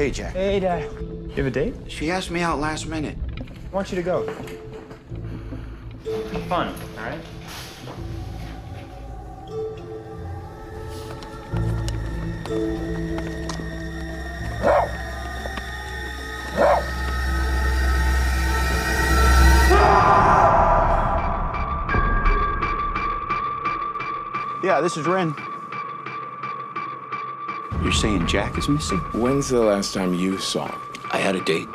Hey, Jack. Hey, Dad. You have a date? She asked me out last minute. I want you to go. Have fun, all right? Yeah, this is Ren. You're saying Jack is missing? When's the last time you saw him? I had a date.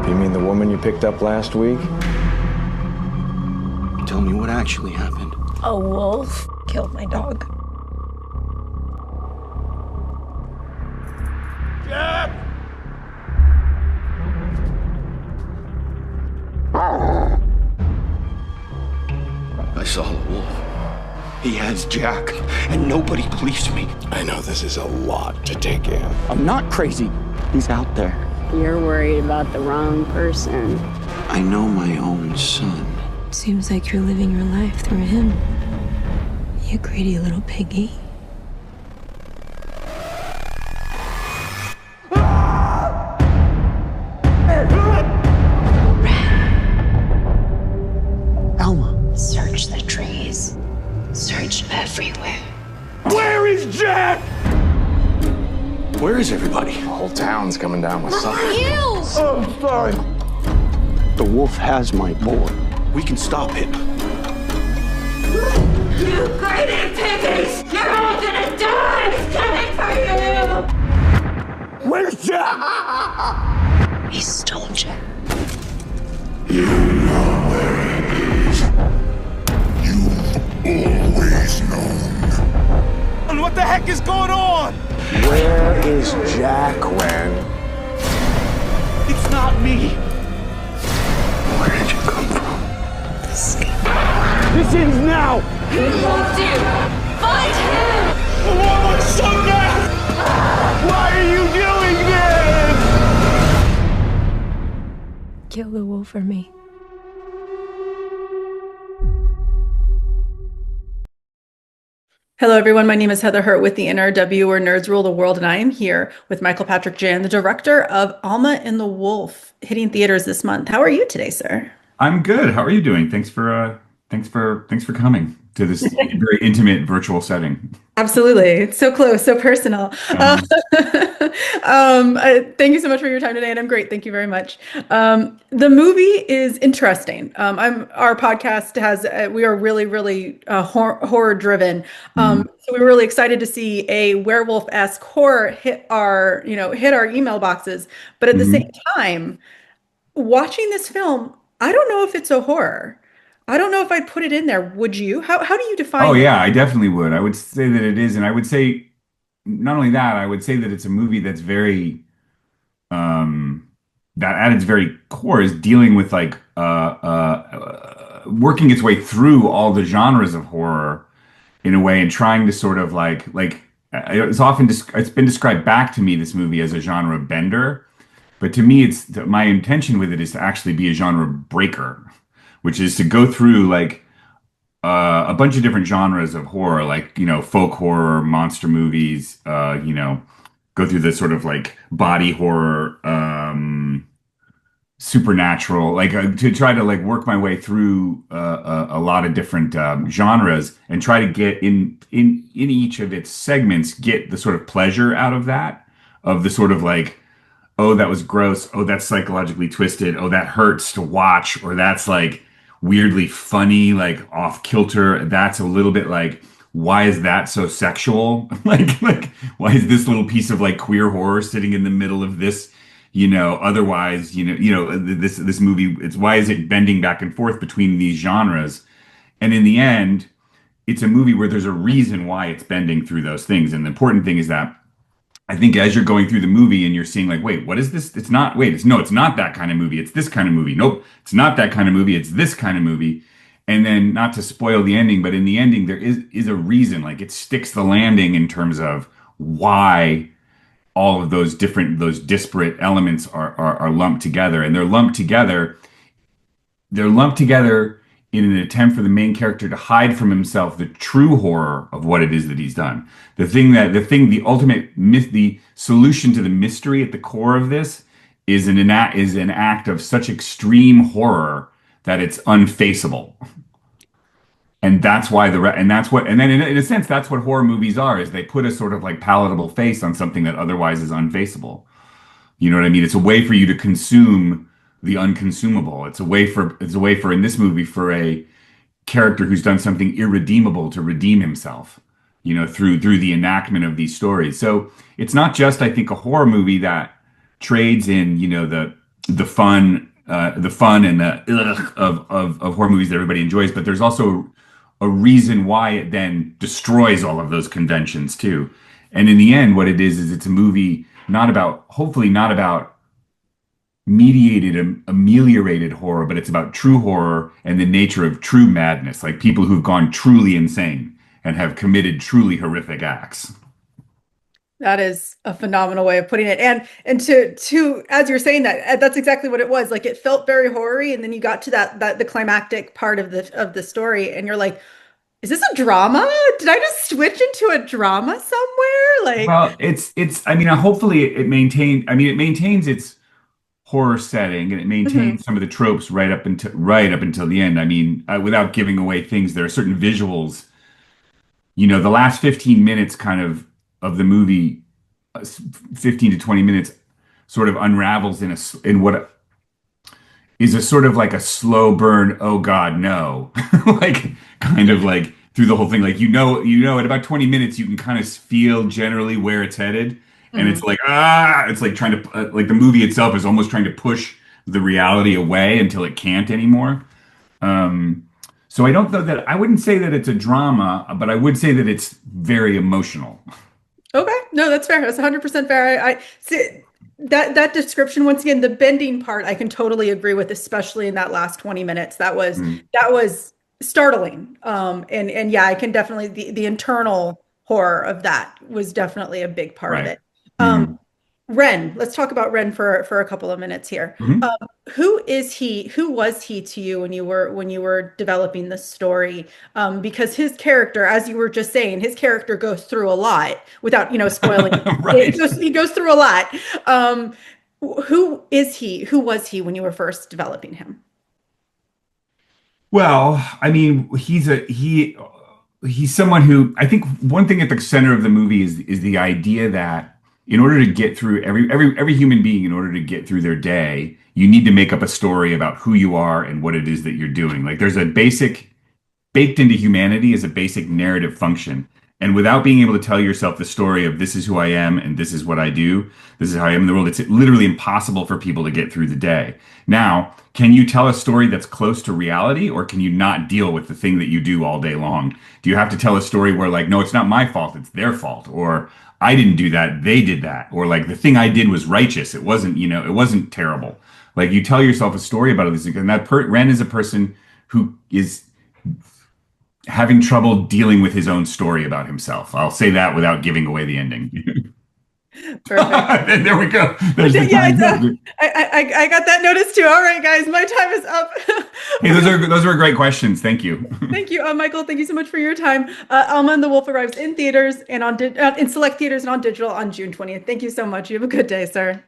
You mean the woman you picked up last week? Tell me what actually happened. A wolf killed my dog. Jack! I saw a wolf. He has Jack, and nobody believes me. I know this is a lot to take in. I'm not crazy. He's out there. You're worried about the wrong person. I know my own son. Seems like you're living your life through him. You greedy little piggy. Alma. Search the trees. Search everywhere. Where is Jack? Where is everybody? The whole town's coming down with something. You! Oh, I'm sorry. The wolf has my boy. We can stop him. You greedy piggies! You're all gonna die! He's coming for you! Where's Jack? He stole Jack. You know where it is. You've always known. And what the heck is going on? Where is Jack, Ren? It's not me. Where did you come from? This ends now. He loves you! Find him! I want my son back! Why are you doing this? Kill the wolf for me. Hello, everyone. My name is Heather Hurt with the NRW, where nerds rule the world, and I am here with Michael Patrick Jann, the director of Alma the Wolf, hitting theaters this month. How are you today, sir? I'm good. How are you doing? Thanks for coming to this very intimate virtual setting. Absolutely. It's so close, so personal. Thank you so much for your time today, and I'm great. Thank you very much. The movie is interesting. Our podcast we are really horror driven. So we were really excited to see a werewolf-esque horror hit our email boxes. But at the same time, watching this film, I don't know if it's a horror. I don't know if I'd put it in there. Would you? How do you define it? Oh, yeah, I definitely would. I would say that it is. And I would say, not only that, I would say that it's a movie that's very, that at its very core is dealing with like, working its way through all the genres of horror in a way and trying to sort of like it's been described back to me, this movie, as a genre bender. But to me, my intention with it is to actually be a genre breaker, which is to go through like a bunch of different genres of horror, like, folk horror, monster movies, go through the sort of like body horror, supernatural, like to try to like work my way through a lot of different genres and try to get in each of its segments, get the sort of pleasure out of that, of the sort of like, oh, that was gross. Oh, that's psychologically twisted. Oh, that hurts to watch. Or that's like weirdly funny, like off kilter. That's a little bit like, why is that so sexual? like why is this little piece of like queer horror sitting in the middle of this, otherwise, this movie, why is it bending back and forth between these genres? And in the end, it's a movie where there's a reason why it's bending through those things. And the important thing is that I think as you're going through the movie and you're seeing like, wait, what is this? It's not that kind of movie. It's this kind of movie. Nope. It's not that kind of movie. It's this kind of movie. And then, not to spoil the ending, but in the ending, there is a reason, like it sticks the landing in terms of why all of those disparate elements are lumped together. And they're lumped together in an attempt for the main character to hide from himself the true horror of what it is that he's done. The ultimate myth, the solution to the mystery at the core of this is an act of such extreme horror that it's unfaceable. And that's why and then in a sense, that's what horror movies are, is they put a sort of like palatable face on something that otherwise is unfaceable. You know what I mean? It's a way for you to consume the unconsumable. It's a way for, in this movie, for a character who's done something irredeemable to redeem himself, you know, through the enactment of these stories. So it's not just, I think, a horror movie that trades in, you know, the fun and the of horror movies that everybody enjoys, but there's also a reason why it then destroys all of those conventions too. And in the end, what it is it's a movie hopefully not about mediated, ameliorated horror, but it's about true horror and the nature of true madness, like people who've gone truly insane and have committed truly horrific acts. That is a phenomenal way of putting it. And to as you're saying that, that's exactly what it was. Like, it felt very horror-y, and then you got to the climactic part of the story, and you're like, is this a drama? Did I just switch into a drama somewhere? Like, well, it's I mean, hopefully it maintains its horror setting, and it maintains some of the tropes right up until the end. I mean, without giving away things, there are certain visuals. You know, the last 15 minutes of the movie, 15 to 20 minutes, sort of unravels in what is a sort of like a slow burn. Oh God, no! Like, kind of like through the whole thing. Like, you know, at about 20 minutes, you can kind of feel generally where it's headed, and it's like it's like trying to like the movie itself is almost trying to push the reality away until it can't anymore. So I don't know that I wouldn't say that it's a drama, but I would say that it's very emotional. Okay, no, that's fair. That's 100% fair. I see that description, once again, the bending part, I can totally agree with, especially in that last 20 minutes. That was startling. And yeah, I can definitely the internal horror of that was definitely a big part of it. Ren, let's talk about Ren for a couple of minutes here. Who is he? Who was he to you when you were developing the story? Because his character, as you were just saying, his character goes through a lot without, you know, spoiling. Right. He goes through a lot. Who is he? Who was he when you were first developing him? Well, I mean, he's someone who, I think one thing at the center of the movie is the idea that in order to get through every human being, in order to get through their day, you need to make up a story about who you are and what it is that you're doing. Like, there's a basic, baked into humanity is a basic narrative function. And without being able to tell yourself the story of this is who I am and this is what I do, this is how I am in the world, it's literally impossible for people to get through the day. Now, can you tell a story that's close to reality, or can you not deal with the thing that you do all day long? Do you have to tell a story where, like, no, it's not my fault, it's their fault, or I didn't do that, they did that, or like the thing I did was righteous, it wasn't terrible. Like, you tell yourself a story about this, and that Ren is a person who is having trouble dealing with his own story about himself. I'll say that without giving away the ending. Perfect. There we go. I got that notice too. All right, guys, my time is up. Hey, those were great questions. Thank you. Thank you, Michael. Thank you so much for your time. Alma and the Wolf arrives in theaters and in select theaters and on digital on June 20th. Thank you so much. You have a good day, sir.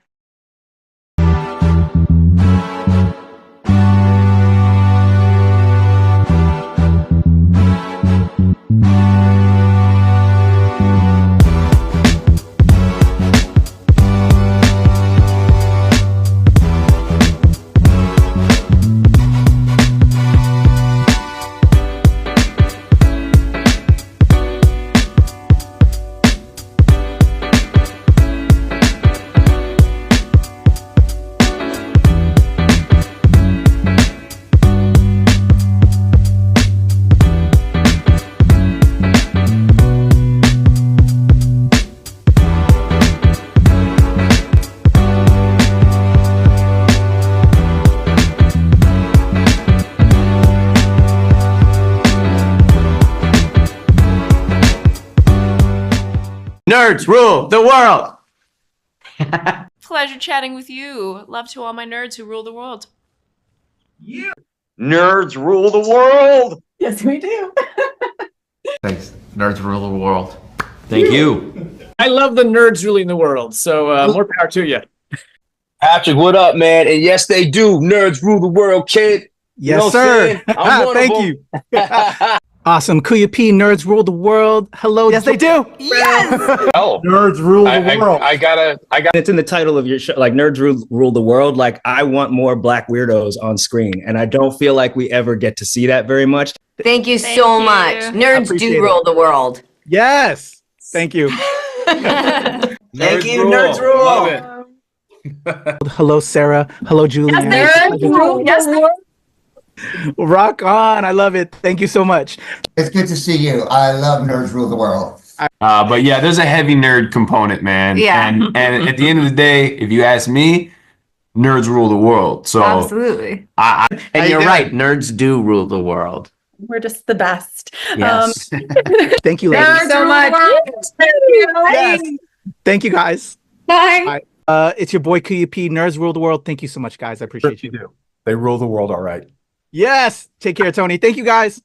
Nerds rule the world. Pleasure chatting with you. Love to all my nerds who rule the world. Yeah. Nerds rule the world. Yes, we do. Thanks. Nerds rule the world. Thank you. I love the nerds ruling the world, so more power to you. Patrick, what up, man? And yes, they do. Nerds rule the world, kid. Yes, you know sir. I'm one Thank of you. Awesome. Kuya P, nerds rule the world. Hello. Yes, they do. Yes. Oh, nerds rule the world. I got. It's in the title of your show, like nerds rule the world. Like I want more black weirdos on screen, and I don't feel like we ever get to see that very much. Thank you so much. Nerds do rule the world. Yes. Thank you. Thank you, nerds rule. Love it. Hello, Sarah. Hello, Julian. Nerds rule. Yes, Rock on. I love it. Thank you so much. It's good to see you. I love Nerds Rule the World. But yeah, there's a heavy nerd component, man. Yeah. And at the end of the day, if you ask me, nerds rule the world. So absolutely. And you're right. Nerds do rule the world. we're just the best. Yes. Thank you, ladies. Nerds so much. Yes. Thank you, guys. Bye. It's your boy Kuya P. Nerds rule the world. Thank you so much, guys. I appreciate you. They rule the world all right. Yes. Take care, Tony. Thank you, guys.